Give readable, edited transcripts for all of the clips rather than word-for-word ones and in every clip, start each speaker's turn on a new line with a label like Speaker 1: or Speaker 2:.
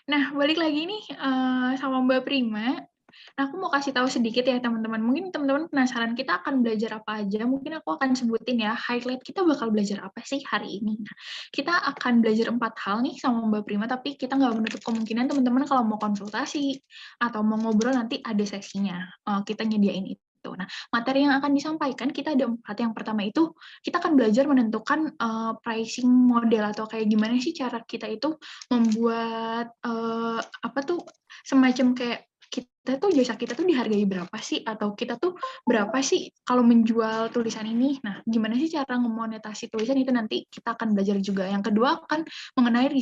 Speaker 1: Nah, balik lagi nih sama Mbak Prima. Nah, aku mau kasih tahu sedikit ya teman-teman. Mungkin teman-teman penasaran kita akan belajar apa aja. Mungkin aku akan sebutin ya highlight kita bakal belajar apa sih hari ini. Nah, kita akan belajar 4 hal nih sama Mbak Prima, tapi kita nggak menutup kemungkinan teman-teman kalau mau konsultasi atau mau ngobrol nanti ada sesinya. Kita nyediain itu. Nah, materi yang akan disampaikan kita ada 4. Yang pertama itu kita akan belajar menentukan pricing model atau kayak gimana sih cara kita itu membuat apa tuh semacam kayak kita tuh jasa kita tuh dihargai berapa sih atau kita tuh berapa sih kalau menjual tulisan ini. Nah, gimana sih cara memonetasi tulisan itu nanti kita akan belajar juga. Yang kedua akan mengenai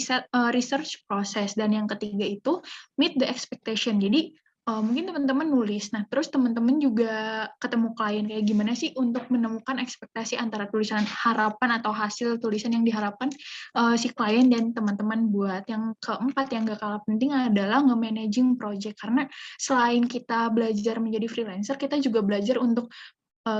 Speaker 1: research proses dan yang ketiga itu meet the expectation. Jadi mungkin teman-teman nulis. Nah, terus teman-teman juga ketemu klien kayak gimana sih untuk menemukan ekspektasi antara tulisan harapan atau hasil tulisan yang diharapkan si klien dan teman-teman buat. Yang keempat yang gak kalah penting adalah nge-managing project, karena selain kita belajar menjadi freelancer, kita juga belajar untuk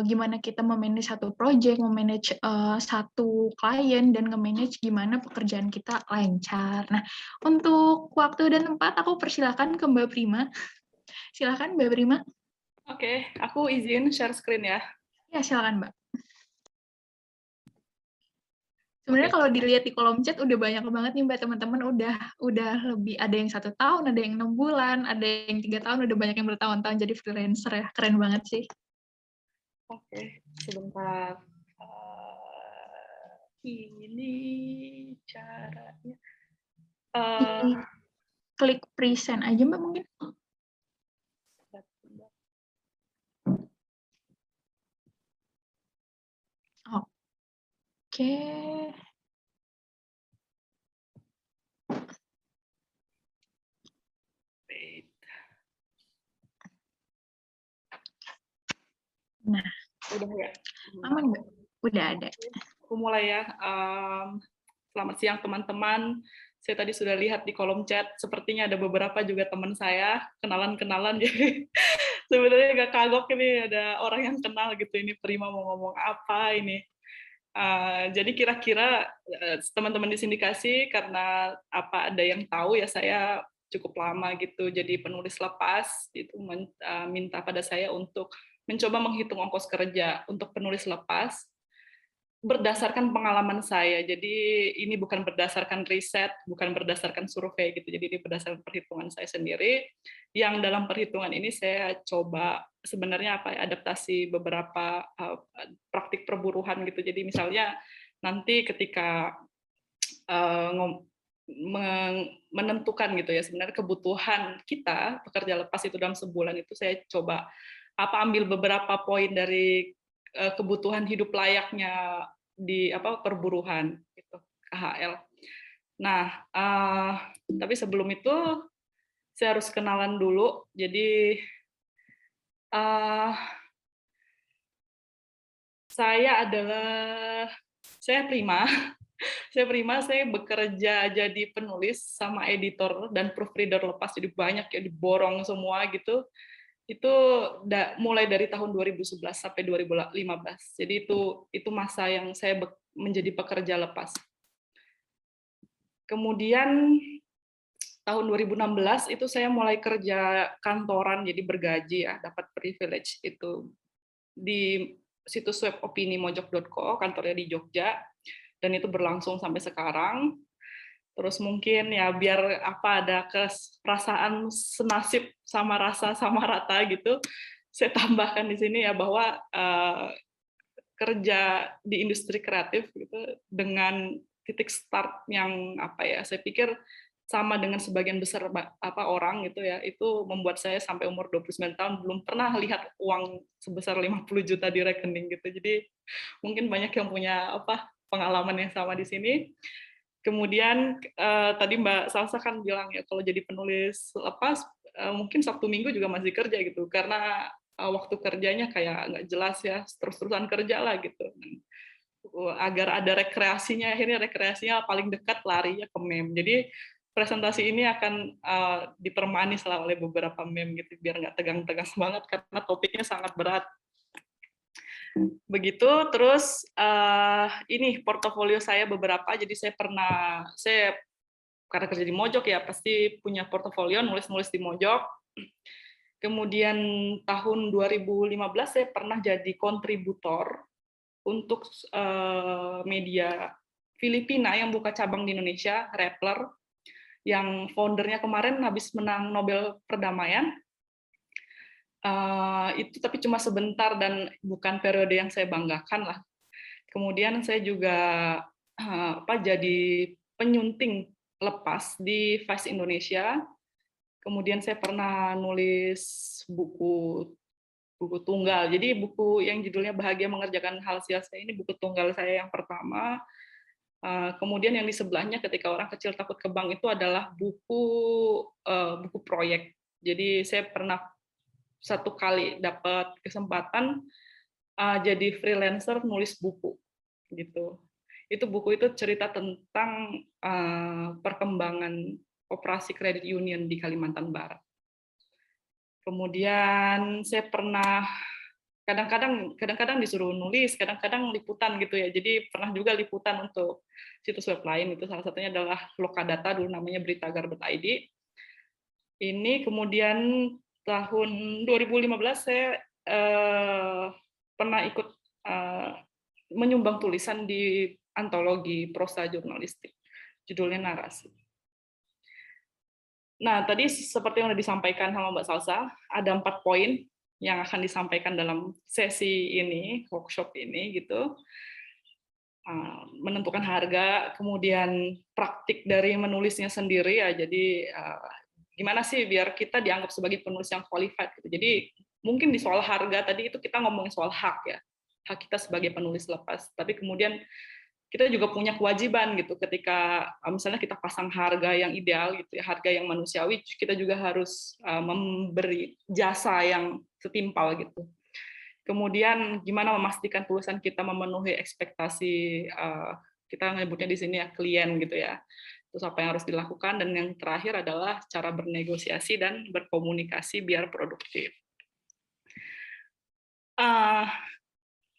Speaker 1: gimana kita memanage satu project, memanage satu klien, dan nge-manage gimana pekerjaan kita lancar. Nah, untuk waktu dan tempat, aku persilakan ke Mbak Prima. Silakan Mbak Prima.
Speaker 2: Oke, aku izin share screen ya.
Speaker 1: Ya, silakan Mbak. Sebenarnya
Speaker 2: Oke.
Speaker 1: kalau dilihat di kolom chat udah banyak banget nih Mbak, teman-teman udah lebih, ada yang 1 tahun, ada yang 6 bulan, ada yang 3 tahun, udah banyak yang bertahun-tahun jadi freelancer ya, keren banget sih.
Speaker 2: Oke, sebentar. Ini caranya.
Speaker 1: Klik present aja Mbak mungkin. Oke. Nah,
Speaker 2: Udah ya?
Speaker 1: aman Mbak? Udah ada.
Speaker 2: Aku mulai ya. Selamat siang teman-teman. Saya tadi sudah lihat di kolom chat, sepertinya ada beberapa juga teman saya, kenalan-kenalan, jadi sebenarnya agak kagok ini ada orang yang kenal gitu, ini Prima mau ngomong apa ini. Jadi kira-kira teman-teman di sindikasi, karena apa ada yang tahu ya saya cukup lama gitu jadi penulis lepas, itu minta pada saya untuk mencoba menghitung ongkos kerja untuk penulis lepas berdasarkan pengalaman saya. Jadi ini bukan berdasarkan riset, bukan berdasarkan survei gitu. Jadi ini berdasarkan perhitungan saya sendiri. Yang dalam perhitungan ini saya coba sebenarnya apa ya, adaptasi beberapa praktik perburuhan gitu. Jadi misalnya nanti ketika menentukan gitu ya sebenarnya kebutuhan kita pekerja lepas itu dalam sebulan itu saya coba ambil beberapa poin dari kebutuhan hidup layaknya di perburuhan gitu, KHL. Nah, tapi sebelum itu saya harus kenalan dulu. Jadi saya Prima. Saya bekerja jadi penulis sama editor dan proofreader lepas, jadi banyak ya, diborong semua gitu. Itu mulai dari tahun 2011 sampai 2015. Jadi itu masa yang saya menjadi pekerja lepas. Kemudian tahun 2016 itu saya mulai kerja kantoran, jadi bergaji ya, dapat privilege itu di situs web opinimojok.co, kantornya di Jogja, dan itu berlangsung sampai sekarang. Terus mungkin ya biar ada perasaan senasib sama rasa sama rata gitu, saya tambahkan di sini ya bahwa kerja di industri kreatif gitu dengan titik start yang saya pikir sama dengan sebagian besar orang gitu ya, itu membuat saya sampai umur 29 tahun belum pernah lihat uang sebesar 50 juta di rekening gitu. Jadi mungkin banyak yang punya pengalaman yang sama di sini. Kemudian tadi Mbak Salsa kan bilang ya kalau jadi penulis lepas mungkin Sabtu Minggu juga masih kerja gitu, karena waktu kerjanya kayak nggak jelas ya, terus-terusan kerja lah gitu. Agar ada rekreasinya, akhirnya rekreasinya paling dekat larinya ke meme. Jadi presentasi ini akan dipermanis lah oleh beberapa meme gitu, biar nggak tegang-tegang banget karena topiknya sangat berat. Begitu. Terus ini portofolio saya beberapa, jadi saya karena kerja di Mojok ya pasti punya portofolio, nulis-nulis di Mojok. Kemudian tahun 2015 saya pernah jadi kontributor untuk media Filipina yang buka cabang di Indonesia, Rappler, yang foundernya kemarin habis menang Nobel Perdamaian. Itu tapi cuma sebentar dan bukan periode yang saya banggakan lah. Kemudian saya juga jadi penyunting lepas di Vice Indonesia. Kemudian saya pernah nulis buku tunggal. Jadi buku yang judulnya Bahagia Mengerjakan Hal Sia-sia ini buku tunggal saya yang pertama. Kemudian yang di sebelahnya ketika orang kecil takut ke bank itu adalah buku proyek. Jadi saya pernah satu kali dapat kesempatan jadi freelancer nulis buku gitu. Itu buku itu cerita tentang perkembangan operasi kredit union di Kalimantan Barat. Kemudian saya pernah kadang-kadang disuruh nulis, kadang-kadang liputan gitu ya. Jadi pernah juga liputan untuk situs web lain, itu salah satunya adalah Lokadata, dulu namanya beritagar.id. Ini kemudian tahun 2015 saya pernah ikut menyumbang tulisan di antologi prosa jurnalistik, judulnya Narasi. Nah, tadi seperti yang sudah disampaikan sama Mbak Salsa, ada 4 poin yang akan disampaikan dalam sesi ini, workshop ini, gitu. Menentukan harga, kemudian praktik dari menulisnya sendiri, ya. Jadi gimana sih biar kita dianggap sebagai penulis yang qualified, gitu. Jadi mungkin di soal harga tadi itu kita ngomongin soal hak ya, hak kita sebagai penulis lepas. Tapi kemudian kita juga punya kewajiban gitu ketika misalnya kita pasang harga yang ideal gitu ya, harga yang manusiawi, kita juga harus memberi jasa yang setimpal gitu. Kemudian gimana memastikan tulisan kita memenuhi ekspektasi kita nyebutnya di sini ya klien gitu ya. Terus apa yang harus dilakukan, dan yang terakhir adalah cara bernegosiasi dan berkomunikasi biar produktif.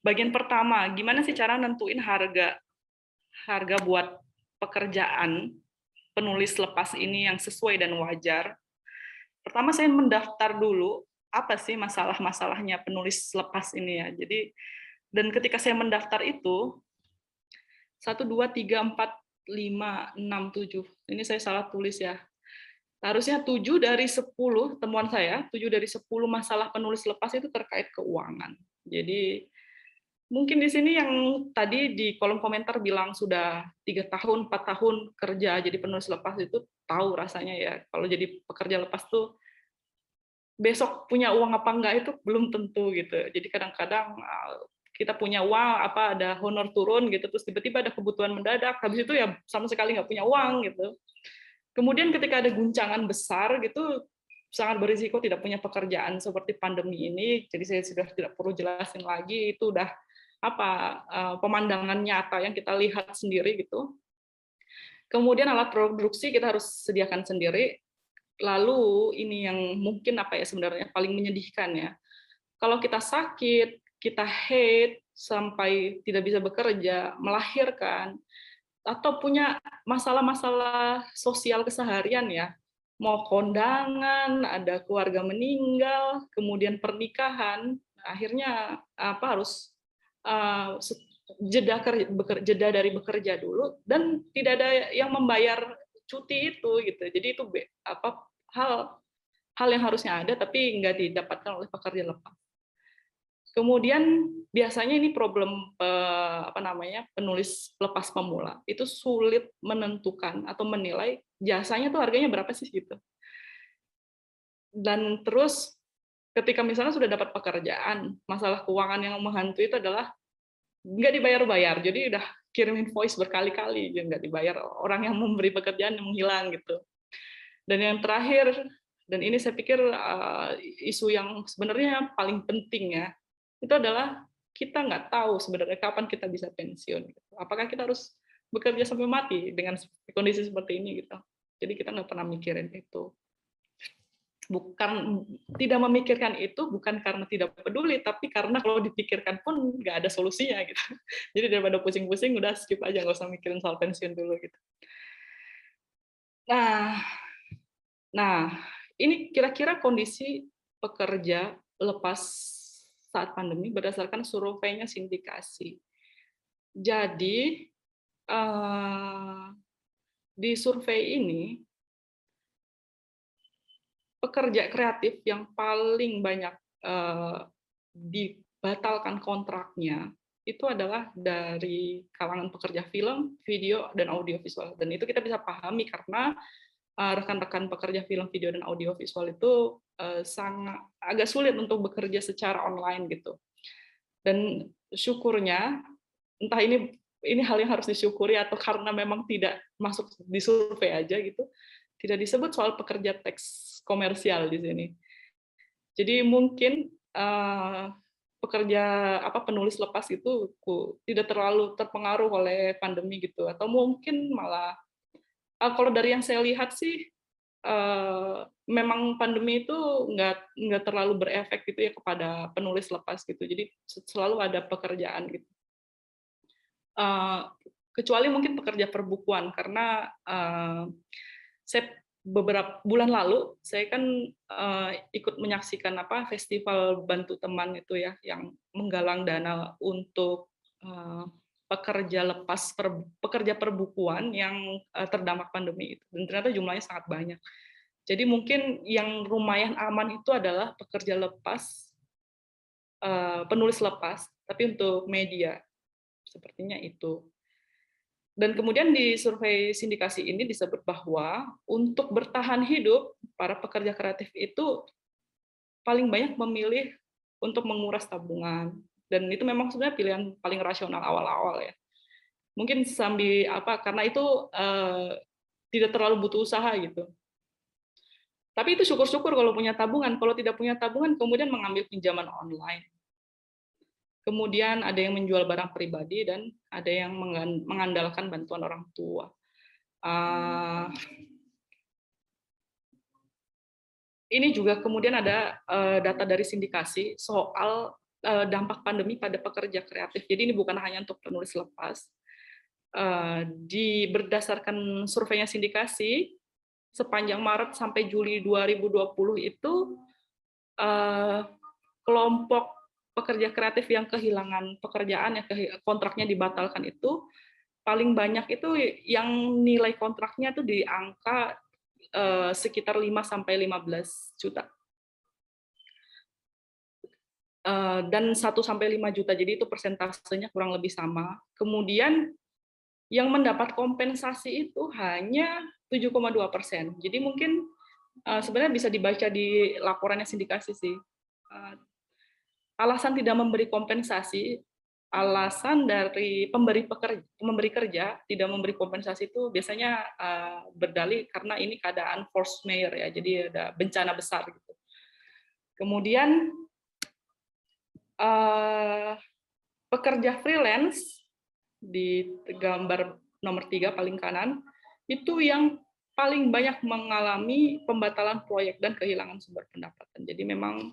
Speaker 2: Bagian pertama, gimana sih cara nentuin harga buat pekerjaan penulis lepas ini yang sesuai dan wajar. Pertama saya mendaftar dulu apa sih masalah-masalahnya penulis lepas ini ya. Jadi dan ketika saya mendaftar itu 1 2 3 4 5 6 7. Ini saya salah tulis ya. Harusnya 7 dari 10 temuan saya, 7 dari 10 masalah penulis lepas itu terkait keuangan. Jadi mungkin di sini yang tadi di kolom komentar bilang sudah 3 tahun, 4 tahun kerja jadi penulis lepas itu tahu rasanya ya. Kalau jadi pekerja lepas tuh besok punya uang apa enggak itu belum tentu gitu. Jadi kadang-kadang kita punya uang, ada honor turun gitu, terus tiba-tiba ada kebutuhan mendadak, habis itu ya sama sekali nggak punya uang gitu. Kemudian ketika ada guncangan besar gitu, sangat berisiko tidak punya pekerjaan seperti pandemi ini. Jadi saya sudah tidak perlu jelasin lagi, itu udah pemandangan nyata yang kita lihat sendiri gitu. Kemudian alat produksi kita harus sediakan sendiri. Lalu ini yang mungkin sebenarnya paling menyedihkan ya. Kalau kita sakit, kita hate sampai tidak bisa bekerja, melahirkan, atau punya masalah-masalah sosial keseharian ya, mau kondangan, ada keluarga meninggal, kemudian pernikahan, akhirnya harus jeda dari bekerja dulu, dan tidak ada yang membayar cuti itu gitu. Jadi itu hal yang harusnya ada tapi nggak didapatkan oleh pekerja lepas. Kemudian biasanya ini problem penulis lepas pemula itu sulit menentukan atau menilai jasanya tuh harganya berapa sih gitu. Dan terus ketika misalnya sudah dapat pekerjaan, masalah keuangan yang menghantui itu adalah nggak dibayar-bayar. Jadi udah kirim invoice berkali-kali nggak dibayar, orang yang memberi pekerjaan yang menghilang gitu. Dan yang terakhir, dan ini saya pikir isu yang sebenarnya paling penting ya, itu adalah kita nggak tahu sebenarnya kapan kita bisa pensiun. Apakah kita harus bekerja sampai mati dengan kondisi seperti ini gitu. Jadi kita nggak pernah mikirin itu. Bukan tidak memikirkan itu bukan karena tidak peduli, tapi karena kalau dipikirkan pun nggak ada solusinya gitu. Jadi daripada pusing-pusing udah skip aja, nggak usah mikirin soal pensiun dulu gitu. Nah, nah, ini kira-kira kondisi pekerja lepas saat pandemi berdasarkan surveinya sindikasi. Jadi di survei ini pekerja kreatif yang paling banyak dibatalkan kontraknya itu adalah dari kalangan pekerja film, video, dan audiovisual. Dan itu kita bisa pahami karena rekan-rekan pekerja film, video, dan audiovisual itu sangat agak sulit untuk bekerja secara online gitu. Dan syukurnya, entah ini hal yang harus disyukuri atau karena memang tidak masuk di survei aja gitu, tidak disebut soal pekerja teks komersial di sini. Jadi mungkin pekerja penulis lepas itu tidak terlalu terpengaruh oleh pandemi gitu, atau mungkin malah kalau dari yang saya lihat sih memang pandemi itu nggak terlalu berefek gitu ya kepada penulis lepas gitu. Jadi selalu ada pekerjaan gitu. Kecuali mungkin pekerja perbukuan karena saya beberapa bulan lalu saya kan ikut menyaksikan festival Bantu Teman itu ya yang menggalang dana untuk pekerja perbukuan yang terdampak pandemi itu, dan ternyata jumlahnya sangat banyak. Jadi mungkin yang lumayan aman itu adalah pekerja lepas, penulis lepas, tapi untuk media sepertinya itu. Dan kemudian di survei sindikasi ini disebut bahwa untuk bertahan hidup, para pekerja kreatif itu paling banyak memilih untuk menguras tabungan. Dan itu memang sebenarnya pilihan paling rasional awal-awal ya. Mungkin sambil karena itu tidak terlalu butuh usaha gitu. Tapi itu syukur-syukur kalau punya tabungan. Kalau tidak punya tabungan, kemudian mengambil pinjaman online. Kemudian ada yang menjual barang pribadi dan ada yang mengandalkan bantuan orang tua. Ini juga kemudian ada data dari sindikasi soal dampak pandemi pada pekerja kreatif. Jadi ini bukan hanya untuk penulis lepas. Berdasarkan surveinya sindikasi, sepanjang Maret sampai Juli 2020 itu kelompok pekerja kreatif yang kehilangan pekerjaan, yang kontraknya dibatalkan itu paling banyak itu yang nilai kontraknya itu di angka sekitar 5 sampai 15 juta. Dan 1 sampai 5 juta. Jadi itu persentasenya kurang lebih sama. Kemudian yang mendapat kompensasi itu hanya 7,2%. Jadi mungkin sebenarnya bisa dibaca di laporannya sindikasi sih. Alasan tidak memberi kompensasi, alasan dari pemberi kerja tidak memberi kompensasi itu biasanya berdalih karena ini keadaan force majeure ya, jadi ada bencana besar gitu. Kemudian pekerja freelance di gambar nomor 3 paling kanan itu yang paling banyak mengalami pembatalan proyek dan kehilangan sumber pendapatan. Jadi memang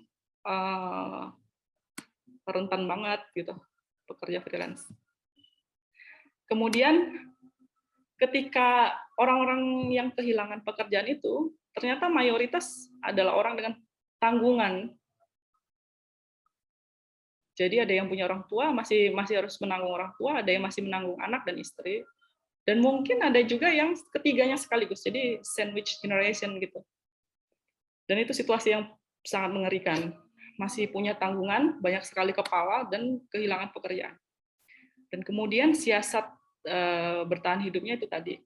Speaker 2: rentan banget gitu pekerja freelance. Kemudian ketika orang-orang yang kehilangan pekerjaan itu ternyata mayoritas adalah orang dengan tanggungan. Jadi ada yang punya orang tua masih harus menanggung orang tua, ada yang masih menanggung anak dan istri, dan mungkin ada juga yang ketiganya sekaligus. Jadi sandwich generation gitu. Dan itu situasi yang sangat mengerikan. Masih punya tanggungan, banyak sekali kepala, dan kehilangan pekerjaan. Dan kemudian siasat bertahan hidupnya itu tadi.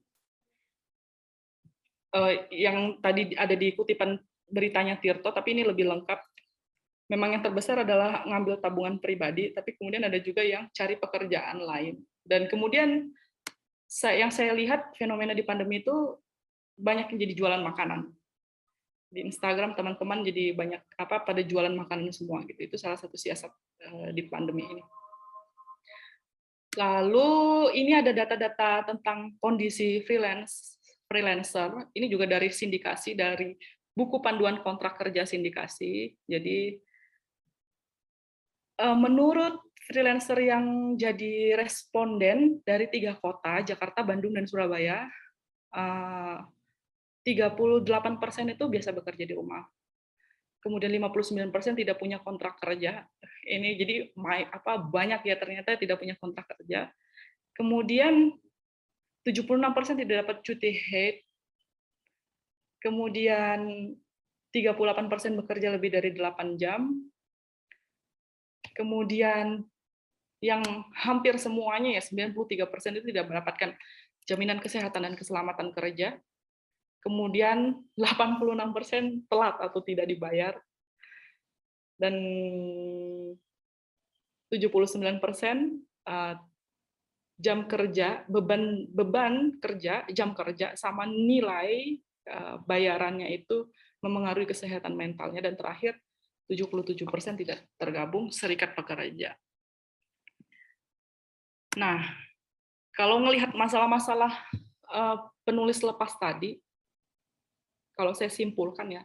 Speaker 2: Yang tadi ada di kutipan beritanya Tirto, tapi ini lebih lengkap. Memang yang terbesar adalah ngambil tabungan pribadi, tapi kemudian ada juga yang cari pekerjaan lain. Dan kemudian yang saya lihat fenomena di pandemi itu banyak yang jadi jualan makanan. Di Instagram teman-teman jadi banyak pada jualan makanan semua gitu. Itu salah satu siasat di pandemi ini. Lalu ini ada data-data tentang kondisi freelancer. Ini juga dari sindikasi, dari buku panduan kontrak kerja sindikasi. Jadi menurut freelancer yang jadi responden dari 3 kota, Jakarta, Bandung, dan Surabaya, 38% itu biasa bekerja di rumah. Kemudian 59% tidak punya kontrak kerja. Ini jadi banyak ya ternyata tidak punya kontrak kerja. Kemudian 76% tidak dapat cuti haid. Kemudian 38% bekerja lebih dari 8 jam. Kemudian yang hampir semuanya ya 93% itu tidak mendapatkan jaminan kesehatan dan keselamatan kerja. Kemudian 86% telat atau tidak dibayar. Dan 79% jam kerja, beban kerja, jam kerja sama nilai bayarannya itu memengaruhi kesehatan mentalnya, dan terakhir 77% tidak tergabung serikat pekerja. Nah, kalau melihat masalah-masalah penulis lepas tadi, kalau saya simpulkan ya,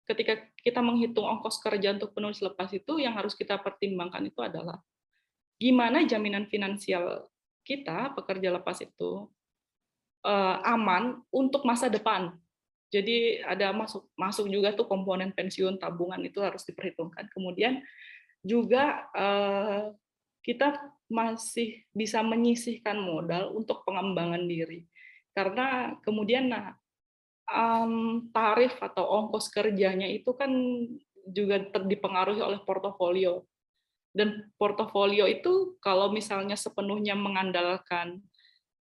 Speaker 2: ketika kita menghitung ongkos kerja untuk penulis lepas itu, yang harus kita pertimbangkan itu adalah gimana jaminan finansial kita, pekerja lepas itu, aman untuk masa depan. Jadi ada masuk juga tuh komponen pensiun, tabungan itu harus diperhitungkan. Kemudian juga kita masih bisa menyisihkan modal untuk pengembangan diri. Karena kemudian tarif atau ongkos kerjanya itu kan juga dipengaruhi oleh portofolio. Dan portofolio itu kalau misalnya sepenuhnya mengandalkan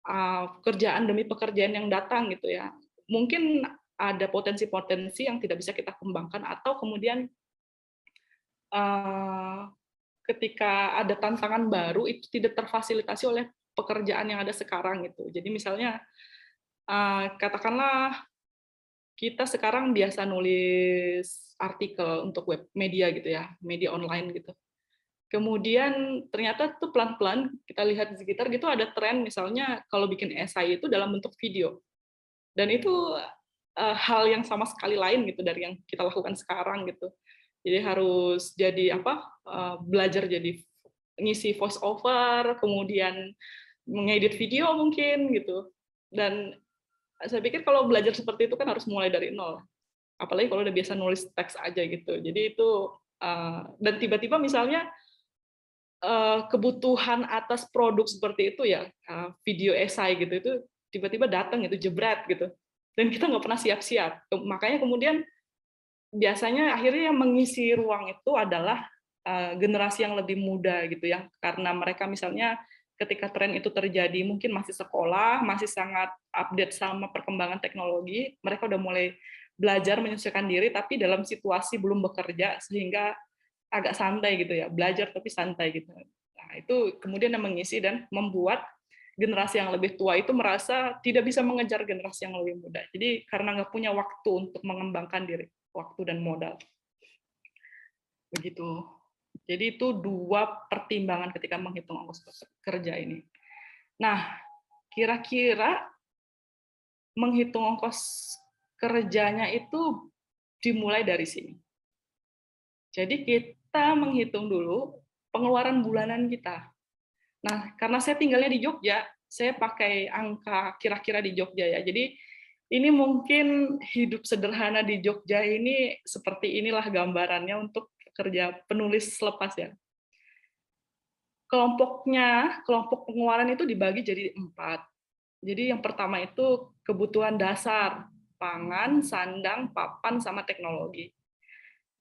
Speaker 2: pekerjaan demi pekerjaan yang datang gitu ya, mungkin ada potensi-potensi yang tidak bisa kita kembangkan, atau kemudian ketika ada tantangan baru itu tidak terfasilitasi oleh pekerjaan yang ada sekarang gitu. Jadi misalnya katakanlah kita sekarang biasa nulis artikel untuk web media gitu ya, media online gitu. Kemudian ternyata tuh pelan-pelan kita lihat di sekitar gitu ada tren misalnya kalau bikin esai itu dalam bentuk video. Dan itu hal yang sama sekali lain gitu dari yang kita lakukan sekarang gitu. Jadi harus jadi belajar jadi ngisi voice over, kemudian mengedit video mungkin gitu. Dan saya pikir kalau belajar seperti itu kan harus mulai dari nol. Apalagi kalau udah biasa nulis teks aja gitu. Jadi itu dan tiba-tiba misalnya kebutuhan atas produk seperti itu ya, video esai gitu, itu tiba-tiba datang itu jebret gitu, dan kita nggak pernah siap-siap. Makanya kemudian biasanya akhirnya yang mengisi ruang itu adalah generasi yang lebih muda gitu ya, karena mereka misalnya ketika tren itu terjadi mungkin masih sekolah, masih sangat update sama perkembangan teknologi, mereka udah mulai belajar menyesuaikan diri tapi dalam situasi belum bekerja sehingga agak santai gitu ya, belajar tapi santai gitu. Nah, itu kemudian yang mengisi dan membuat generasi yang lebih tua itu merasa tidak bisa mengejar generasi yang lebih muda. Jadi karena nggak punya waktu untuk mengembangkan diri, waktu dan modal. Begitu. Jadi itu dua pertimbangan ketika menghitung ongkos kerja ini. Nah, kira-kira menghitung ongkos kerjanya itu dimulai dari sini. Jadi kita menghitung dulu pengeluaran bulanan kita. Nah, karena saya tinggalnya di Jogja, saya pakai angka kira-kira di Jogja ya. Jadi ini mungkin hidup sederhana di Jogja ini seperti inilah gambarannya untuk kerja penulis lepas ya. Kelompok pengeluaran itu dibagi jadi 4. Jadi yang pertama itu kebutuhan dasar, pangan, sandang, papan, sama teknologi.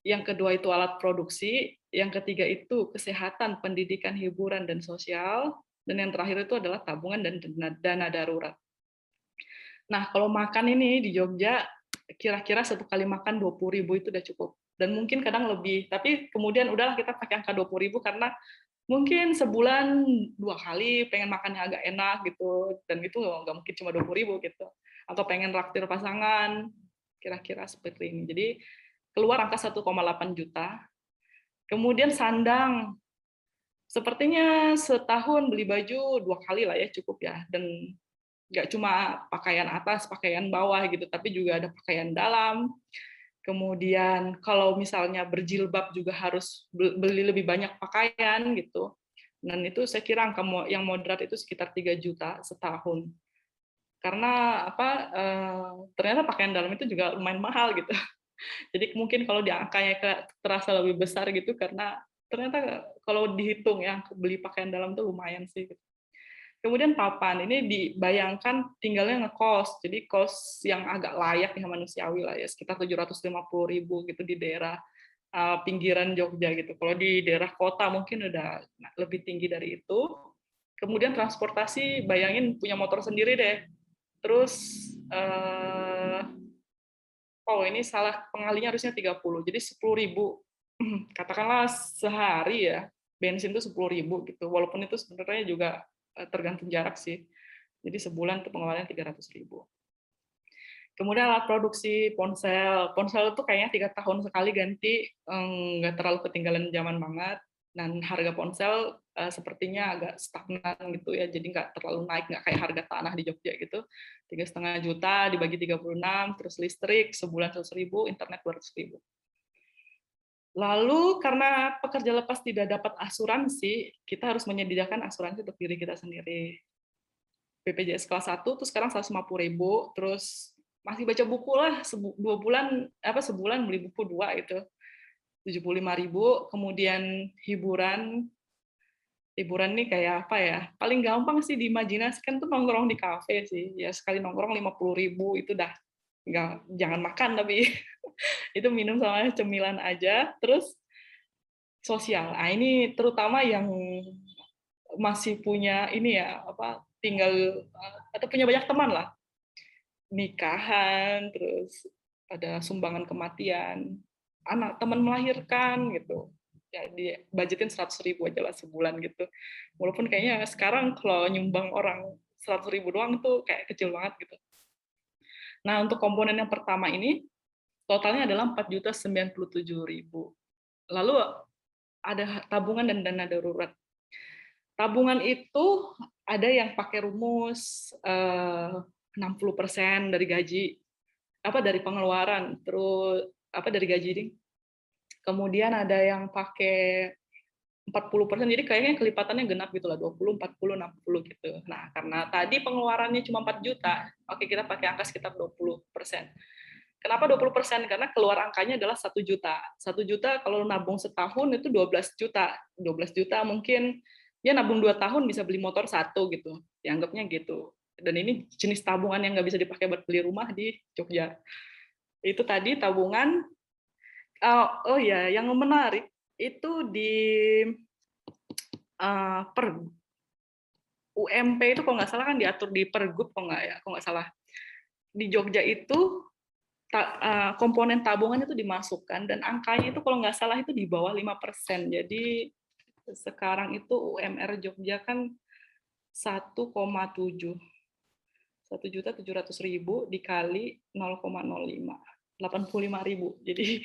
Speaker 2: Yang kedua itu alat produksi, yang ketiga itu kesehatan, pendidikan, hiburan, dan sosial, dan yang terakhir itu adalah tabungan dan dana darurat. Nah, kalau makan ini di Jogja, kira-kira satu kali makan 20.000 itu udah cukup. Dan mungkin kadang lebih, tapi kemudian udahlah kita pakai angka 20.000 karena mungkin sebulan 2 kali pengen makan yang agak enak gitu, dan itu nggak mungkin cuma 20.000 gitu. Atau pengen raktir pasangan, kira-kira seperti ini. Jadi keluar angka 1,8 juta. Kemudian sandang, sepertinya setahun beli baju 2 kali lah ya cukup ya, dan nggak cuma pakaian atas, pakaian bawah gitu, tapi juga ada pakaian dalam. Kemudian kalau misalnya berjilbab juga harus beli lebih banyak pakaian gitu. Dan itu saya kira angka yang moderat itu sekitar 3 juta setahun. karena apa, ternyata pakaian dalam itu juga lumayan mahal gitu. Jadi mungkin kalau di angkanya terasa lebih besar gitu, karena ternyata kalau dihitung ya, beli pakaian dalam tuh lumayan sih. Kemudian papan, ini dibayangkan tinggalnya ngekos, jadi kos yang agak layak ya, manusiawi lah ya, sekitar 750.000 gitu di daerah pinggiran Jogja gitu. Kalau di daerah kota mungkin udah lebih tinggi dari itu. Kemudian transportasi, bayangin punya motor sendiri deh. Terus oh ini salah, pengalinya harusnya 30, jadi 10.000. Katakanlah sehari ya, bensin itu 10.000 gitu. Walaupun itu sebenarnya juga tergantung jarak sih. Jadi sebulan itu pengalian 300.000. Kemudian alat produksi ponsel. Ponsel itu kayaknya 3 tahun sekali ganti, nggak terlalu ketinggalan zaman banget. Dan harga ponsel sepertinya agak stagnan gitu ya, jadi nggak terlalu naik, nggak kayak harga tanah di Jogja gitu. 3,5 juta dibagi 36, terus listrik sebulan 100.000, internet 200.000. Lalu karena pekerja lepas tidak dapat asuransi, kita harus menyediakan asuransi untuk diri kita sendiri. BPJS kelas 1 tuh sekarang 150.000, terus masih baca buku lah, 2 bulan sebulan beli buku 2 itu 75.000. Kemudian hiburan nih kayak apa ya, paling gampang sih diimajinasikan tuh nongkrong di kafe sih ya, sekali nongkrong 50.000 itu dah, jangan makan tapi itu minum sama cemilan aja. Terus sosial, nah ini terutama yang masih punya ini ya, apa, tinggal atau punya banyak teman lah, nikahan, terus ada sumbangan kematian, anak teman melahirkan gitu. Ya budgetin 100.000 aja lah sebulan gitu. Walaupun kayaknya sekarang kalau nyumbang orang 100.000 doang tuh kayak kecil banget gitu. Nah, untuk komponen yang pertama ini totalnya adalah 4.097.000. Lalu ada tabungan dan dana darurat. Tabungan itu ada yang pakai rumus 60% dari gaji, dari pengeluaran, terus dari gaji ding. Kemudian ada yang pakai 40%, jadi kayaknya kelipatannya genap gitu lah, 20, 40, 60 gitu. Nah, karena tadi pengeluarannya cuma 4 juta, oke kita pakai angka sekitar 20%. Kenapa 20%? Karena keluar angkanya adalah 1 juta. 1 juta kalau nabung setahun itu 12 juta. 12 juta mungkin ya nabung 2 tahun bisa beli motor 1 gitu. Dianggapnya gitu. Dan ini jenis tabungan yang nggak bisa dipakai buat beli rumah di Jogja. Itu tadi tabungan. Oh ya, yang menarik itu di per UMP itu kalau nggak salah kan diatur di Pergub, kalau nggak salah. Di Jogja itu komponen tabungan itu dimasukkan dan angkanya itu kalau nggak salah itu di bawah 5%. Jadi sekarang itu UMR Jogja kan 1,7, 1.700.000 dikali 0,05, 85.000. Jadi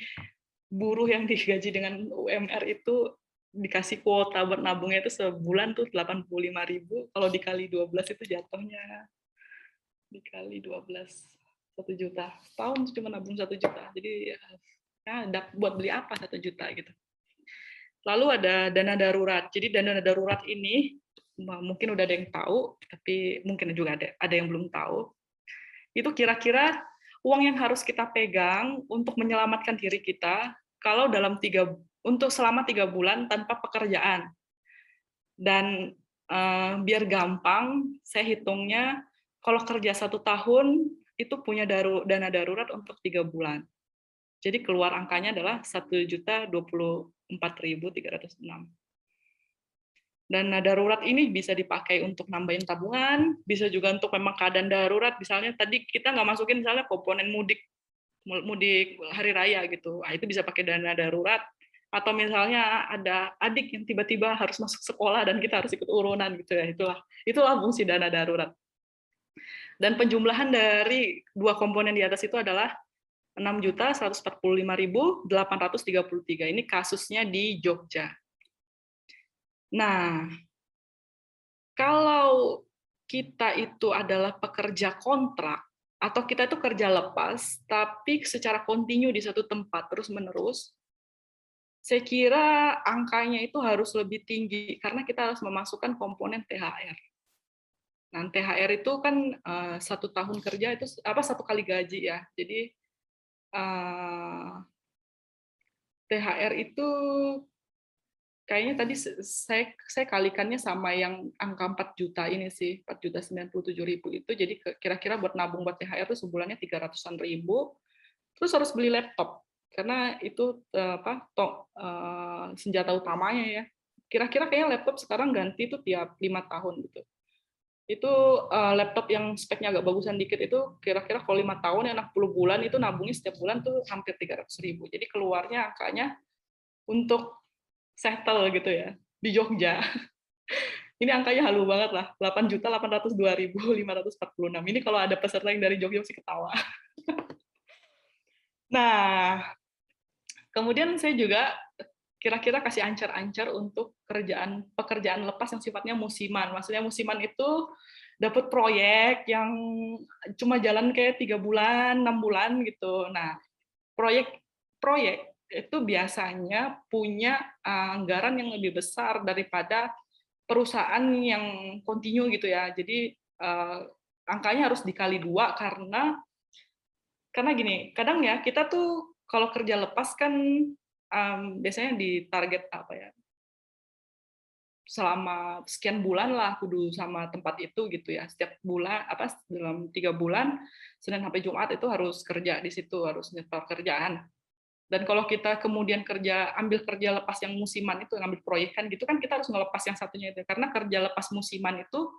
Speaker 2: buruh yang digaji dengan UMR itu dikasih kuota bernabungnya itu sebulan tuh 85.000. Kalau dikali 12 itu jatuhnya dikali 12 1 juta. Setahun cuma nabung 1 juta. Jadi ya buat beli apa 1 juta gitu. Lalu ada dana darurat. Jadi dana darurat ini mungkin udah ada yang tahu, tapi mungkin juga ada yang belum tahu. Itu kira-kira uang yang harus kita pegang untuk menyelamatkan diri kita kalau untuk selama 3 bulan tanpa pekerjaan. Dan biar gampang, saya hitungnya kalau kerja 1 tahun itu punya dana darurat untuk 3 bulan. Jadi keluar angkanya adalah 1.024.306. Dana darurat ini bisa dipakai untuk nambahin tabungan, bisa juga untuk memang keadaan darurat. Misalnya tadi kita nggak masukin misalnya komponen mudik hari raya gitu. Nah, itu bisa pakai dana darurat. Atau misalnya ada adik yang tiba-tiba harus masuk sekolah dan kita harus ikut urunan gitu ya. Itulah fungsi dana darurat. Dan penjumlahan dari 2 komponen di atas itu adalah 6.145.833. Ini kasusnya di Jogja. Nah, kalau kita itu adalah pekerja kontrak, atau kita itu kerja lepas, tapi secara kontinu di satu tempat terus-menerus, saya kira angkanya itu harus lebih tinggi, karena kita harus memasukkan komponen THR. Nah, THR itu kan 1 tahun kerja itu 1 kali gaji ya. Jadi THR itu kayaknya tadi saya kalikannya sama yang angka 4 juta ini sih, 4.097.000 itu. Jadi kira-kira buat nabung buat THR itu sebulannya 300-an ribu. Terus harus beli laptop karena itu senjata utamanya ya. Kira-kira kayaknya laptop sekarang ganti itu tiap 5 tahun gitu. Itu laptop yang speknya agak bagusan dikit itu kira-kira kalau 5 tahun ya 60 bulan itu nabungnya setiap bulan tuh hampir 300.000. Jadi keluarnya angkanya untuk settle gitu ya di Jogja. Ini angkanya halu banget lah, 8.802.546. Ini kalau ada peserta yang dari Jogja sih ketawa. Nah, kemudian saya juga kira-kira kasih ancar-ancar untuk pekerjaan lepas yang sifatnya musiman. Maksudnya musiman itu dapat proyek yang cuma jalan kayak 3 bulan, 6 bulan gitu. Nah, proyek itu biasanya punya anggaran yang lebih besar daripada perusahaan yang kontinu gitu ya. Jadi angkanya harus dikali 2 karena gini, kadang ya kita tuh kalau kerja lepas kan biasanya di target apa ya, selama sekian bulan lah kudu sama tempat itu gitu ya, setiap bulan dalam 3 bulan Senin sampai Jumat itu harus kerja di situ, harus nyetor kerjaan. Dan kalau kita kemudian ambil kerja lepas yang musiman itu, ngambil proyekan gitu kan, kita harus ngelepas yang satunya itu, karena kerja lepas musiman itu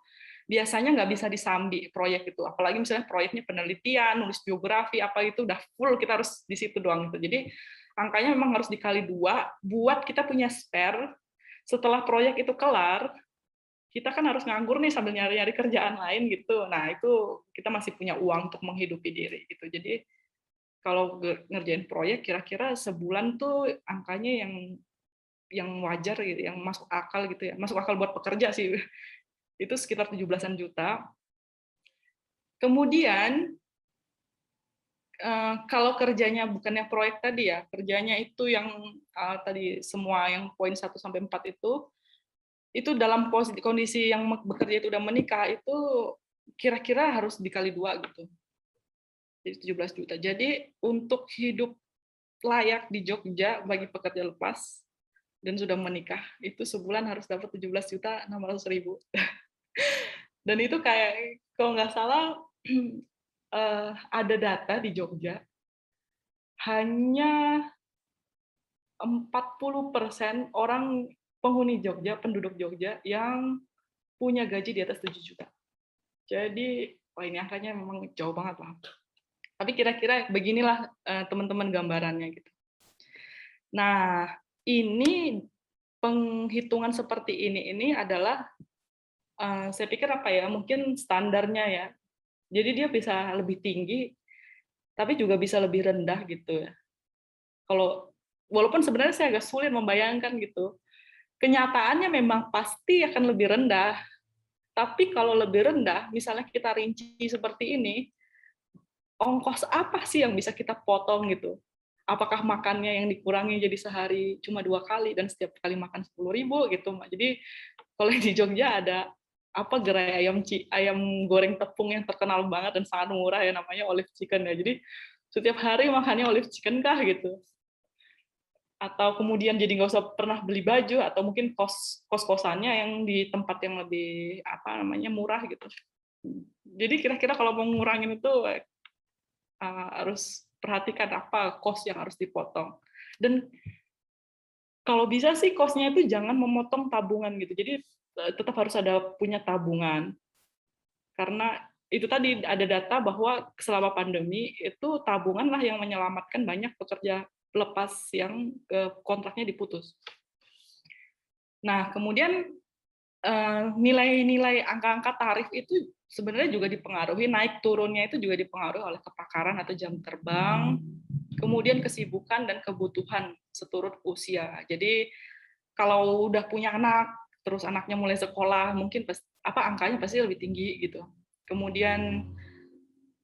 Speaker 2: biasanya nggak bisa disambi proyek itu, apalagi misalnya proyeknya penelitian, nulis biografi apa itu udah full, kita harus di situ doang itu. Jadi angkanya memang harus dikali 2 buat kita punya spare. Setelah proyek itu kelar, kita kan harus nganggur nih sambil nyari-nyari kerjaan lain gitu. Nah, itu kita masih punya uang untuk menghidupi diri gitu. Jadi kalau ngerjain proyek kira-kira sebulan tuh angkanya yang wajar gitu, yang masuk akal gitu ya. Masuk akal buat pekerja sih. Itu sekitar 17-an juta. Kemudian kalau kerjanya bukannya proyek tadi ya, kerjanya itu yang tadi semua yang poin 1 sampai 4 itu dalam kondisi yang bekerja itu udah menikah itu kira-kira harus dikali 2 gitu. Jadi 17 juta. Jadi untuk hidup layak di Jogja bagi pekerja lepas dan sudah menikah itu sebulan harus dapat 17.600.000. Dan itu kayak kalau nggak salah ada data di Jogja hanya 40% orang penghuni Jogja, penduduk Jogja yang punya gaji di atas 7 juta. Jadi, wah ini angkanya memang jauh banget lah. Tapi kira-kira beginilah teman-teman gambarannya gitu. Nah, ini penghitungan seperti ini adalah saya pikir apa ya, mungkin standarnya ya. Jadi dia bisa lebih tinggi, tapi juga bisa lebih rendah gitu ya. Walaupun sebenarnya saya agak sulit membayangkan gitu. Kenyataannya memang pasti akan lebih rendah. Tapi kalau lebih rendah, misalnya kita rinci seperti ini, ongkos apa sih yang bisa kita potong gitu? Apakah makannya yang dikurangi jadi sehari cuma 2 kali dan setiap kali makan 10.000 gitu. Jadi kalau di Jogja ada gerai ayam goreng tepung yang terkenal banget dan sangat murah ya, namanya Olive Chicken ya. Jadi setiap hari makannya Olive Chicken kah gitu. Atau kemudian jadi nggak usah pernah beli baju, atau mungkin kos-kosannya yang di tempat yang lebih murah gitu. Jadi kira-kira kalau mau ngurangin itu harus perhatikan apa kos yang harus dipotong. Dan kalau bisa sih kosnya itu jangan memotong tabungan gitu. Jadi tetap harus ada punya tabungan. Karena itu tadi ada data bahwa selama pandemi itu tabunganlah yang menyelamatkan banyak pekerja lepas yang kontraknya diputus. Nah, kemudian nilai-nilai angka-angka tarif itu sebenarnya juga dipengaruhi, naik turunnya itu juga dipengaruhi oleh kepakaran atau jam terbang, kemudian kesibukan dan kebutuhan seturut usia. Jadi kalau udah punya anak, terus anaknya mulai sekolah, mungkin angkanya pasti lebih tinggi gitu. Kemudian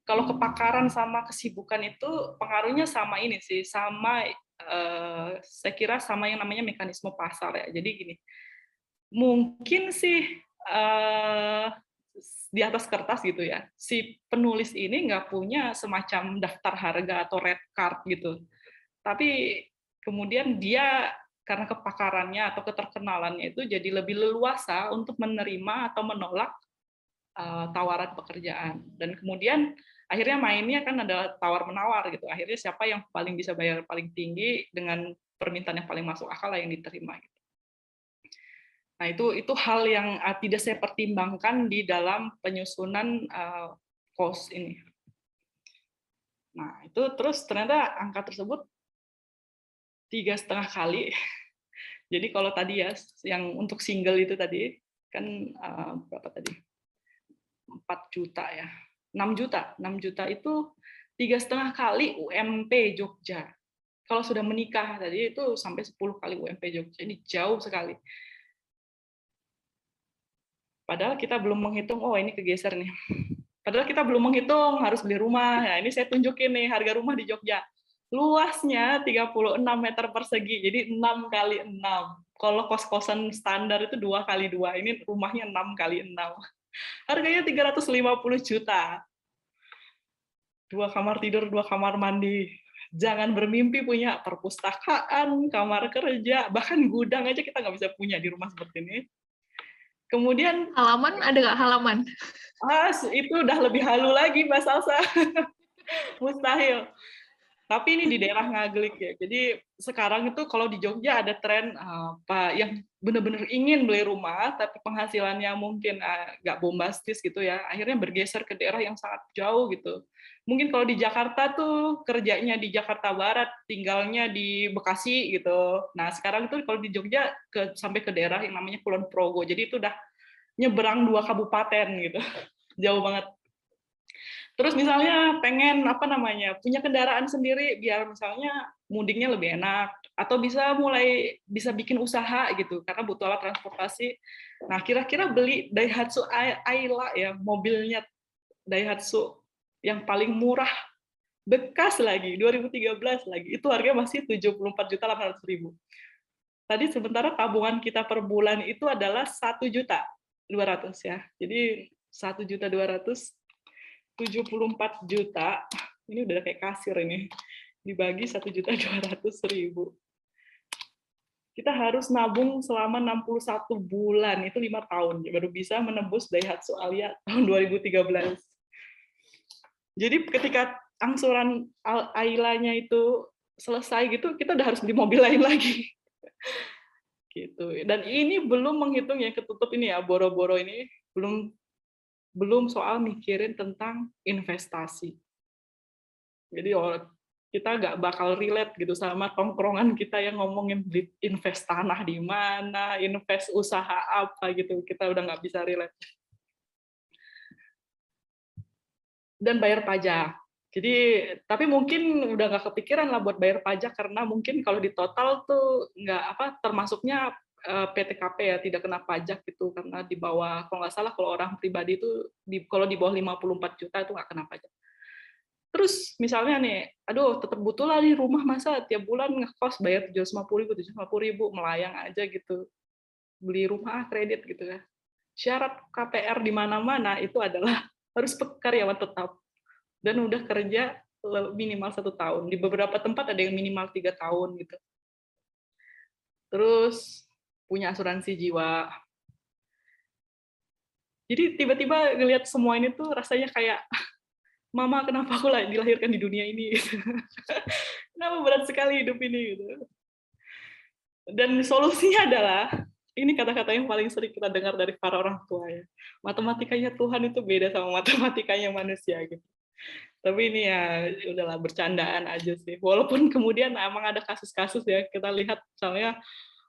Speaker 2: kalau kepakaran sama kesibukan itu pengaruhnya sama ini sih, sama saya kira sama yang namanya mekanisme pasar ya. Jadi gini, mungkin sih di atas kertas gitu ya, si penulis ini nggak punya semacam daftar harga atau red card gitu. Tapi kemudian dia karena kepakarannya atau keterkenalannya itu jadi lebih leluasa untuk menerima atau menolak tawaran pekerjaan. Dan kemudian akhirnya mainnya kan ada tawar-menawar gitu. Akhirnya siapa yang paling bisa bayar paling tinggi dengan permintaan yang paling masuk akal lah yang diterima. Gitu. Nah itu hal yang tidak saya pertimbangkan di dalam penyusunan cost ini. Nah itu terus ternyata angka tersebut 3,5 kali. Jadi kalau tadi ya yang untuk single itu tadi kan berapa tadi? 4 juta ya. 6 juta. 6 juta itu 3,5 kali UMP Jogja. Kalau sudah menikah tadi itu sampai 10 kali UMP Jogja. Ini jauh sekali. Padahal kita belum menghitung, oh ini kegeser nih. Padahal kita belum menghitung harus beli rumah. Nah, ini saya tunjukin nih harga rumah di Jogja. Luasnya 36 meter persegi, jadi 6 kali 6. Kalau kos-kosan standar itu 2 kali 2, ini rumahnya 6 kali 6. Harganya 350 juta. 2 kamar tidur, 2 kamar mandi. Jangan bermimpi punya perpustakaan, kamar kerja, bahkan gudang aja kita nggak bisa punya di rumah seperti ini. Kemudian
Speaker 1: Halaman ada nggak halaman?
Speaker 2: Itu udah lebih halu lagi Mbak Salsa. Mustahil. Tapi ini di daerah Ngaglik ya. Jadi sekarang itu kalau di Jogja ada tren apa yang benar-benar ingin beli rumah tapi penghasilannya mungkin nggak bombastis gitu ya. Akhirnya bergeser ke daerah yang sangat jauh gitu. Mungkin kalau di Jakarta tuh kerjanya di Jakarta Barat, tinggalnya di Bekasi gitu. Nah, sekarang itu kalau di Jogja sampai ke daerah yang namanya Kulon Progo. Jadi itu udah nyeberang 2 kabupaten gitu. Jauh banget. Terus misalnya pengen punya kendaraan sendiri biar misalnya mudiknya lebih enak atau bisa bikin usaha gitu karena butuh alat transportasi. Nah, kira-kira beli Daihatsu Ayla ya, mobilnya Daihatsu yang paling murah bekas lagi 2013 lagi. Itu harganya masih 74.800.000. Tadi sementara tabungan kita per bulan itu adalah 1.200.000 ya. Jadi 1.200.000 74 juta, ini udah kayak kasir ini, dibagi 1.200.000. Kita harus nabung selama 61 bulan, itu 5 tahun, baru bisa menembus Daihatsu Alia tahun 2013. Jadi ketika angsuran Ailanya itu selesai gitu, kita udah harus beli mobil lain lagi. Gitu. Dan ini belum menghitung yang ketutup ini ya, boro-boro ini, belum soal mikirin tentang investasi. Jadi kita nggak bakal relate gitu sama tongkrongan kita yang ngomongin invest tanah di mana, invest usaha apa gitu. Kita udah nggak bisa relate. Dan bayar pajak. Jadi, tapi mungkin udah nggak kepikiran lah buat bayar pajak karena mungkin kalau di total tuh nggak termasuknya PTKP ya, tidak kena pajak gitu karena di bawah, kalau nggak salah kalau orang pribadi itu kalau di bawah 54 juta itu nggak kena pajak. Terus misalnya nih, aduh tetap butuh lah nih rumah, masa tiap bulan ngekos bayar 750.000 melayang aja gitu. Beli rumah kredit gitu ya. Syarat KPR di mana-mana itu adalah harus karyawan tetap dan udah kerja minimal 1 tahun. Di beberapa tempat ada yang minimal 3 tahun gitu. Terus punya asuransi jiwa. Jadi tiba-tiba ngelihat semua ini tuh rasanya kayak Mama, kenapa aku dilahirkan di dunia ini? Kenapa berat sekali hidup ini? Gitu. Dan solusinya adalah, ini kata-kata yang paling sering kita dengar dari para orang tua ya. Matematikanya Tuhan itu beda sama matematikanya manusia gitu. Tapi ini ya udahlah bercandaan aja sih. Walaupun kemudian emang ada kasus-kasus ya kita lihat misalnya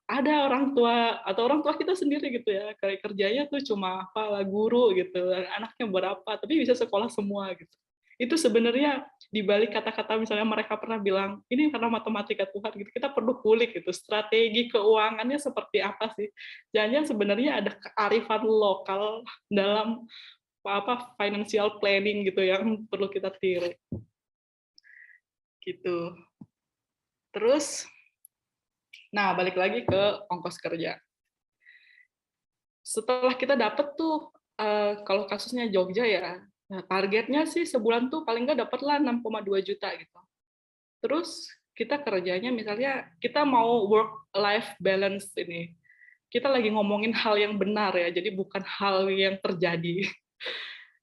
Speaker 2: ada orang tua atau orang tua kita sendiri gitu ya kayak kerjanya tuh cuma guru gitu, anaknya berapa tapi bisa sekolah semua gitu. Itu sebenarnya di balik kata-kata misalnya mereka pernah bilang ini karena matematika Tuhan gitu, kita perlu kulik gitu strategi keuangannya seperti apa sih. Jangan-jangan sebenarnya ada kearifan lokal dalam financial planning gitu yang perlu kita tiru. Gitu. Terus nah balik lagi ke ongkos kerja. Setelah kita dapat tuh Kalau kasusnya Jogja ya, nah targetnya sih sebulan tuh paling nggak dapatlah 6,2 juta gitu. Terus kita kerjanya misalnya kita mau work life balance ini. Kita lagi ngomongin hal yang benar ya, jadi bukan hal yang terjadi.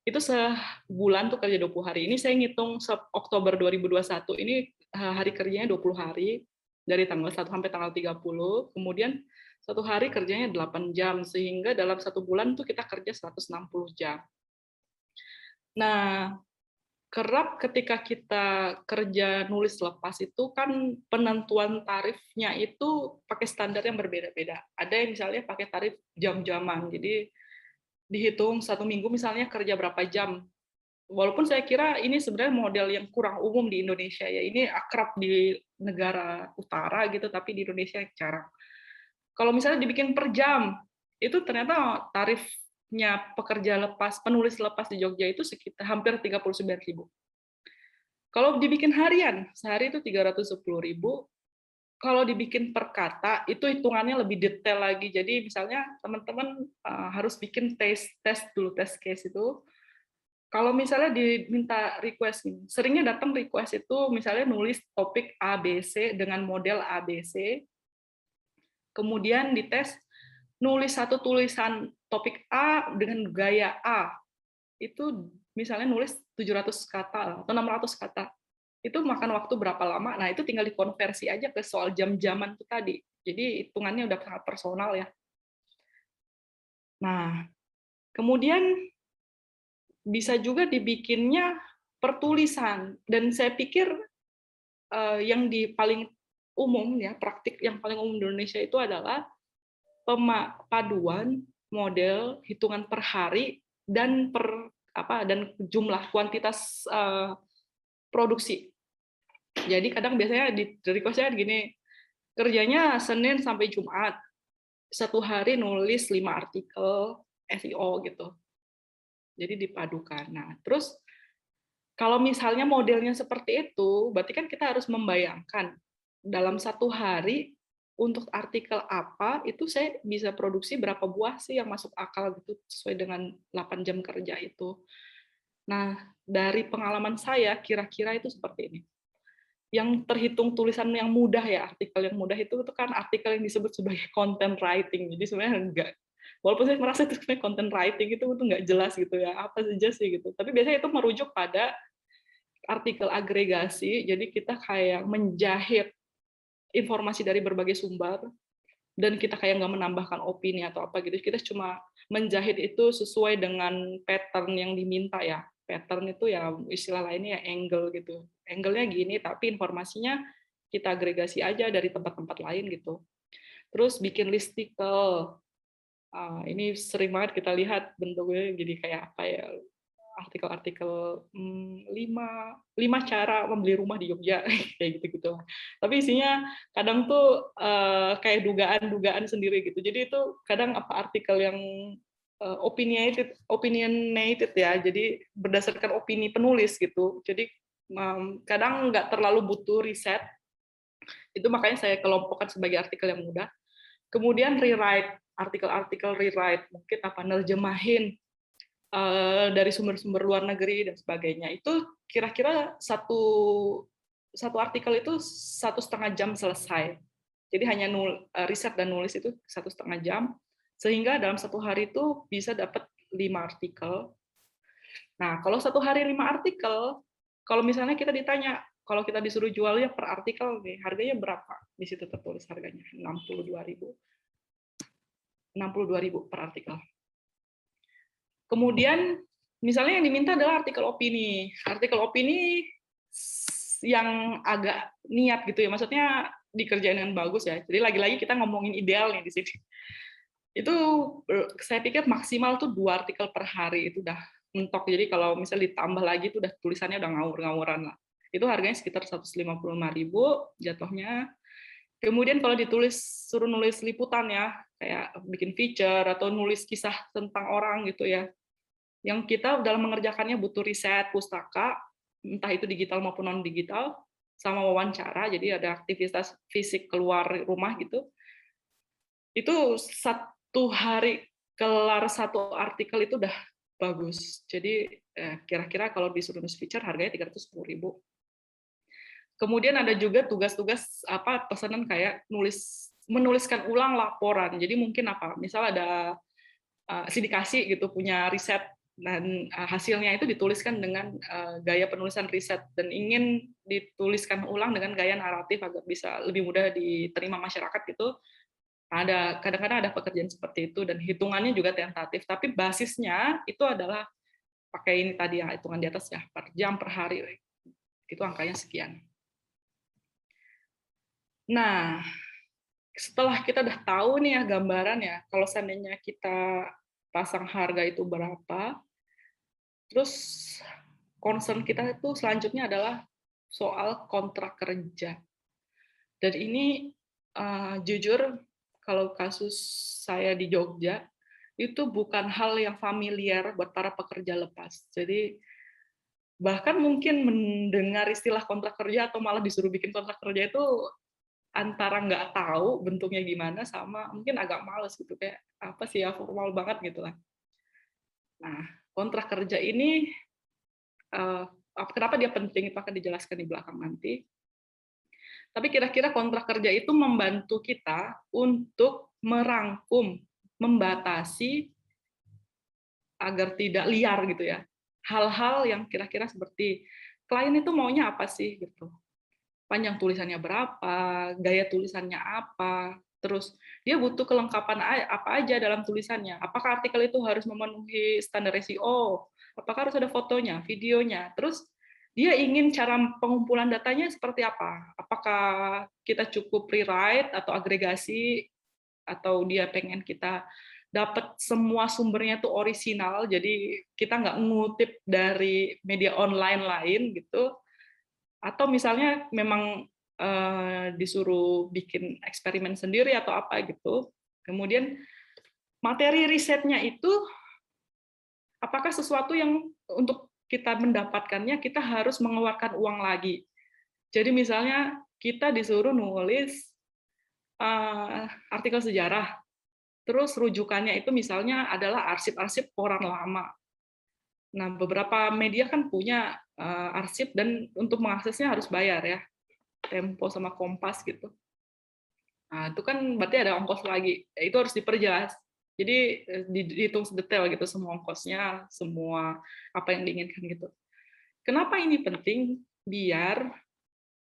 Speaker 2: Itu sebulan tuh kerja 20 hari. Ini saya ngitung Oktober 2021, ini hari kerjanya 20 hari, dari tanggal 1 sampai tanggal 30, kemudian satu hari kerjanya 8 jam, sehingga dalam satu bulan tuh kita kerja 160 jam. Nah, kerap ketika kita kerja nulis lepas itu kan penentuan tarifnya itu pakai standar yang berbeda-beda. Ada yang misalnya pakai tarif jam-jaman, jadi dihitung satu minggu misalnya kerja berapa jam. Walaupun saya kira ini sebenarnya model yang kurang umum di Indonesia ya. Ini akrab di negara utara gitu, tapi di Indonesia jarang. Kalau misalnya dibikin per jam, itu ternyata tarifnya pekerja lepas, penulis lepas di Jogja itu sekitar hampir 39.000. Kalau dibikin harian, sehari itu 310.000. Kalau dibikin per kata, itu hitungannya lebih detail lagi. Jadi misalnya teman-teman harus bikin tes dulu, tes case itu. Kalau misalnya diminta request, seringnya datang request itu misalnya nulis topik ABC dengan model ABC, kemudian dites nulis satu tulisan topik A dengan gaya A, itu misalnya nulis 700 kata atau 600 kata. Itu makan waktu berapa lama? Nah, itu tinggal dikonversi aja ke soal jam-jaman itu tadi. Jadi hitungannya udah sangat personal ya. Nah, kemudian bisa juga dibikinnya pertulisan, dan saya pikir yang paling umum ya, praktik yang paling umum di Indonesia itu adalah paduan model hitungan per hari dan dan jumlah kuantitas produksi. Jadi kadang biasanya di request-nya gini, kerjanya Senin sampai Jumat, satu hari nulis 5 artikel SEO gitu. Jadi dipadukan. Nah, terus kalau misalnya modelnya seperti itu, berarti kan kita harus membayangkan dalam satu hari untuk artikel apa itu saya bisa produksi berapa buah sih yang masuk akal gitu sesuai dengan 8 jam kerja itu. Nah, dari pengalaman saya kira-kira itu seperti ini. Yang terhitung tulisan yang mudah ya, artikel yang mudah itu kan artikel yang disebut sebagai content writing. Jadi sebenarnya enggak, walaupun saya merasa itu sebenarnya content writing itu nggak jelas gitu ya, apa saja sih gitu. Tapi biasanya itu merujuk pada artikel agregasi, jadi kita kayak menjahit informasi dari berbagai sumber, dan kita kayak nggak menambahkan opini atau apa gitu, kita cuma menjahit itu sesuai dengan pattern yang diminta ya. Pattern itu ya istilah lainnya ya angle gitu. Angle-nya gini, tapi informasinya kita agregasi aja dari tempat-tempat lain gitu. Terus bikin listicle. Ini sering banget kita lihat bentuknya jadi kayak apa ya, artikel-artikel 5 cara membeli rumah di Jogja kayak gitu-gitu. Tapi isinya kadang tuh kayak dugaan-dugaan sendiri gitu. Jadi itu kadang apa artikel yang opinionated ya. Jadi berdasarkan opini penulis gitu. Jadi kadang nggak terlalu butuh riset. Itu makanya saya kelompokkan sebagai artikel yang mudah. Kemudian rewrite, artikel-artikel rewrite, mungkin apa nerjemahin dari sumber-sumber luar negeri dan sebagainya. Itu kira-kira satu artikel itu 1,5 jam selesai. Jadi hanya riset dan nulis itu 1,5 jam, sehingga dalam satu hari itu bisa dapat 5 artikel. Nah, kalau satu hari 5 artikel, kalau misalnya kita ditanya, kalau kita disuruh jualnya per artikel, harganya berapa? Di situ tertulis harganya 62.000 per artikel. Kemudian misalnya yang diminta adalah artikel opini. Artikel opini yang agak niat gitu ya, maksudnya dikerjain dengan bagus ya. Jadi lagi-lagi kita ngomongin ideal nih di sini. Itu saya pikir maksimal tuh 2 artikel per hari itu udah mentok. Jadi kalau misalnya ditambah lagi itu udah tulisannya udah ngawur-ngawuran lah. Itu harganya sekitar 155.000 jatuhnya. Kemudian kalau suruh nulis liputan ya, kayak bikin feature atau nulis kisah tentang orang gitu ya, yang kita dalam mengerjakannya butuh riset pustaka, entah itu digital maupun non digital, sama wawancara, jadi ada aktivitas fisik keluar rumah gitu. Itu satu hari kelar satu artikel itu udah bagus. Jadi kira-kira kalau disuruh nulis feature harganya 310.000. Kemudian ada juga tugas-tugas pesanan kayak menuliskan ulang laporan. Jadi mungkin misal ada sindikasi gitu punya riset dan hasilnya itu dituliskan dengan gaya penulisan riset dan ingin dituliskan ulang dengan gaya naratif agar bisa lebih mudah diterima masyarakat gitu. Kadang-kadang ada pekerjaan seperti itu dan hitungannya juga tentatif, tapi basisnya itu adalah pakai ini tadi ya, hitungan di atas ya, per jam per hari itu angkanya sekian. Nah, setelah kita udah tahu nih ya gambaran ya, kalau seandainya kita pasang harga itu berapa, terus concern kita itu selanjutnya adalah soal kontrak kerja. Dan ini jujur kalau kasus saya di Jogja, itu bukan hal yang familiar buat para pekerja lepas. Jadi bahkan mungkin mendengar istilah kontrak kerja atau malah disuruh bikin kontrak kerja itu antara nggak tahu bentuknya gimana sama mungkin agak males gitu, kayak apa sih ya, formal banget gitu lah. Nah, kontrak kerja ini kenapa dia penting itu akan dijelaskan di belakang nanti. Tapi kira-kira kontrak kerja itu membantu kita untuk merangkum, membatasi agar tidak liar gitu ya. Hal-hal yang kira-kira seperti klien itu maunya apa sih gitu. Panjang tulisannya berapa, gaya tulisannya apa, terus dia butuh kelengkapan apa aja dalam tulisannya. Apakah artikel itu harus memenuhi standar SEO? Apakah harus ada fotonya, videonya? Terus dia ingin cara pengumpulan datanya seperti apa? Apakah kita cukup rewrite atau agregasi, atau dia pengen kita dapat semua sumbernya itu orisinal, jadi kita nggak ngutip dari media online lain gitu, atau misalnya memang disuruh bikin eksperimen sendiri atau apa gitu. Kemudian materi risetnya itu apakah sesuatu yang untuk kita mendapatkannya kita harus mengeluarkan uang lagi. Jadi misalnya kita disuruh nulis artikel sejarah, terus rujukannya itu misalnya adalah arsip-arsip koran lama. Nah, beberapa media kan punya arsip dan untuk mengaksesnya harus bayar ya, Tempo sama Kompas gitu. Nah, itu kan berarti ada ongkos lagi. Itu harus diperjelas. Jadi dihitung sedetail gitu semua ongkosnya, semua apa yang diinginkan gitu. Kenapa ini penting? Biar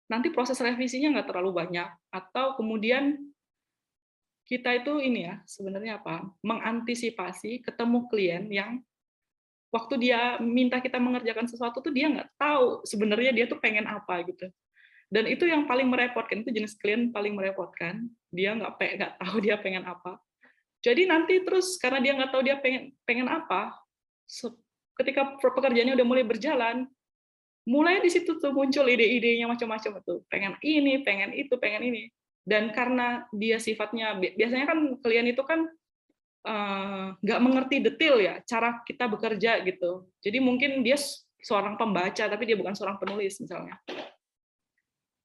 Speaker 2: nanti proses revisinya nggak terlalu banyak, atau kemudian kita itu ini ya sebenarnya mengantisipasi ketemu klien yang waktu dia minta kita mengerjakan sesuatu tuh dia nggak tahu sebenarnya dia tuh pengen apa gitu. Dan itu yang paling merepotkan, itu jenis klien paling merepotkan. Dia nggak tahu dia pengen apa. Jadi nanti terus karena dia nggak tahu dia pengen apa, ketika pekerjaannya udah mulai berjalan, mulai di situ tuh muncul ide-idenya macam-macam tuh. Pengen ini, pengen itu, pengen ini. Dan karena dia sifatnya, biasanya kan klien itu kan nggak mengerti detail ya cara kita bekerja gitu. Jadi mungkin dia seorang pembaca tapi dia bukan seorang penulis misalnya.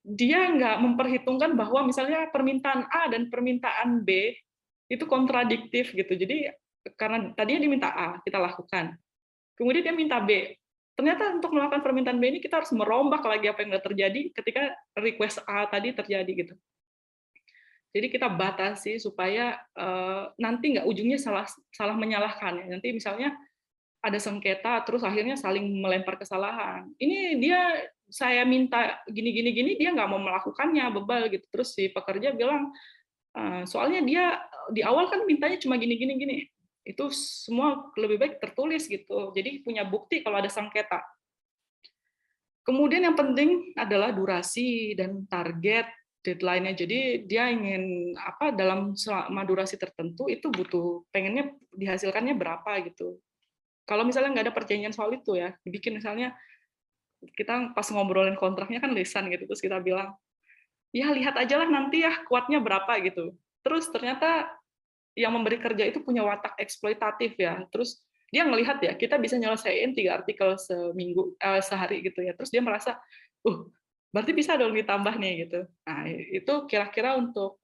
Speaker 2: Dia nggak memperhitungkan bahwa misalnya permintaan A dan permintaan B itu kontradiktif gitu. Jadi karena tadinya diminta A, kita lakukan. Kemudian dia minta B. Ternyata untuk melakukan permintaan B ini kita harus merombak lagi apa yang terjadi ketika request A tadi terjadi gitu. Jadi kita batasi supaya nanti nggak ujungnya salah menyalahkan. Nanti misalnya ada sengketa, terus akhirnya saling melempar kesalahan. Ini saya minta gini, dia nggak mau melakukannya, bebal gitu. Terus si pekerja bilang, soalnya dia di awal kan mintanya cuma gini. Itu semua lebih baik tertulis gitu. Jadi punya bukti kalau ada sengketa. Kemudian yang penting adalah durasi dan target deadline-nya. Jadi dia ingin dalam selama durasi tertentu itu pengennya dihasilkannya berapa gitu. Kalau misalnya nggak ada perjanjian soal itu ya, dibikin misalnya kita pas ngobrolin kontraknya kan lisan gitu, terus kita bilang, ya lihat aja lah nanti ya kuatnya berapa gitu. Terus ternyata yang memberi kerja itu punya watak eksploitatif ya, terus dia ngelihat ya kita bisa nyelesain 3 artikel sehari gitu ya, terus dia merasa, berarti bisa dong ditambah nih gitu. Nah itu kira-kira untuk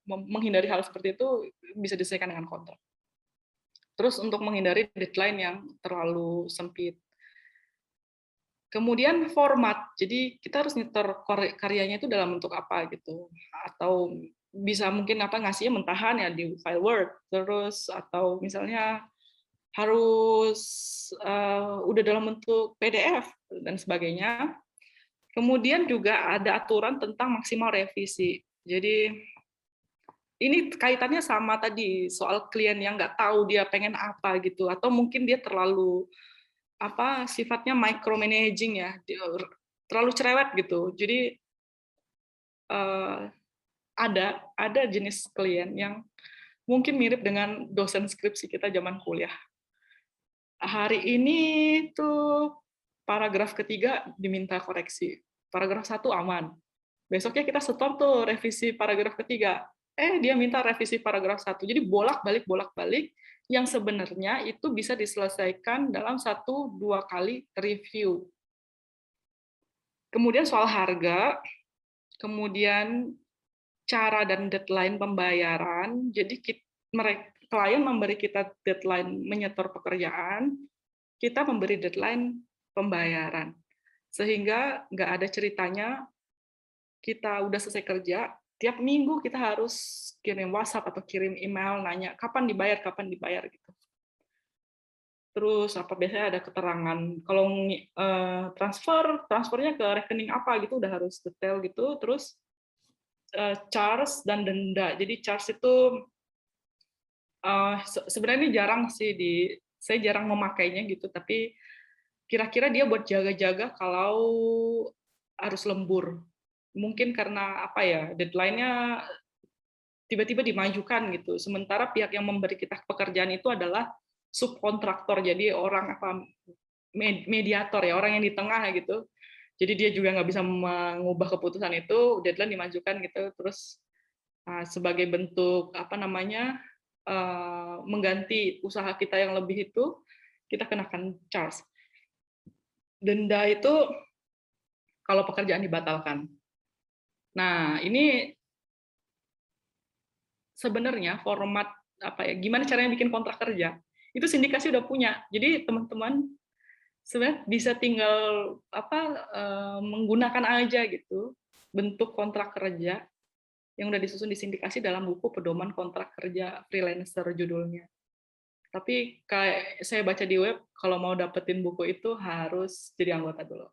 Speaker 2: menghindari hal seperti itu bisa disesuaikan dengan kontrak. Terus untuk menghindari deadline yang terlalu sempit. Kemudian format, jadi kita harus nyetor karyanya itu dalam bentuk apa gitu, atau bisa mungkin ngasihnya mentahan ya di file Word, terus atau misalnya harus udah dalam bentuk PDF dan sebagainya. Kemudian juga ada aturan tentang maksimal revisi. Jadi ini kaitannya sama tadi soal klien yang nggak tahu dia pengen apa gitu, atau mungkin dia terlalu sifatnya micromanaging ya, terlalu cerewet gitu. Jadi ada jenis klien yang mungkin mirip dengan dosen skripsi kita zaman kuliah. Hari ini tuh paragraf ketiga diminta koreksi, paragraf 1 aman. Besoknya kita setor tuh revisi paragraf ketiga. Dia minta revisi paragraf 1. Jadi bolak-balik yang sebenarnya itu bisa diselesaikan dalam 1-2 kali review. Kemudian soal harga, kemudian cara dan deadline pembayaran. Jadi klien memberi kita deadline menyetor pekerjaan, kita memberi deadline pembayaran. Sehingga nggak ada ceritanya kita udah selesai kerja, tiap minggu kita harus kirim WhatsApp atau kirim email nanya kapan dibayar gitu. Terus biasanya ada keterangan kalau transfernya ke rekening apa gitu udah harus detail gitu. Terus charge dan denda. Jadi charge itu sebenarnya ini jarang sih saya jarang memakainya gitu, tapi kira-kira dia buat jaga-jaga kalau harus lembur. Mungkin karena deadline-nya tiba-tiba dimajukan gitu. Sementara pihak yang memberi kita pekerjaan itu adalah subkontraktor, jadi orang mediator ya, orang yang di tengah gitu. Jadi dia juga nggak bisa mengubah keputusan itu, deadline dimajukan gitu. Terus sebagai bentuk mengganti usaha kita yang lebih itu, kita kenakan charge. Denda itu kalau pekerjaan dibatalkan. Nah, ini sebenarnya format gimana caranya bikin kontrak kerja, itu sindikasi udah punya. Jadi teman-teman sebenarnya bisa tinggal menggunakan aja gitu bentuk kontrak kerja yang udah disusun di sindikasi dalam buku pedoman kontrak kerja freelancer judulnya. Tapi kayak saya baca di web, kalau mau dapetin buku itu harus jadi anggota dulu.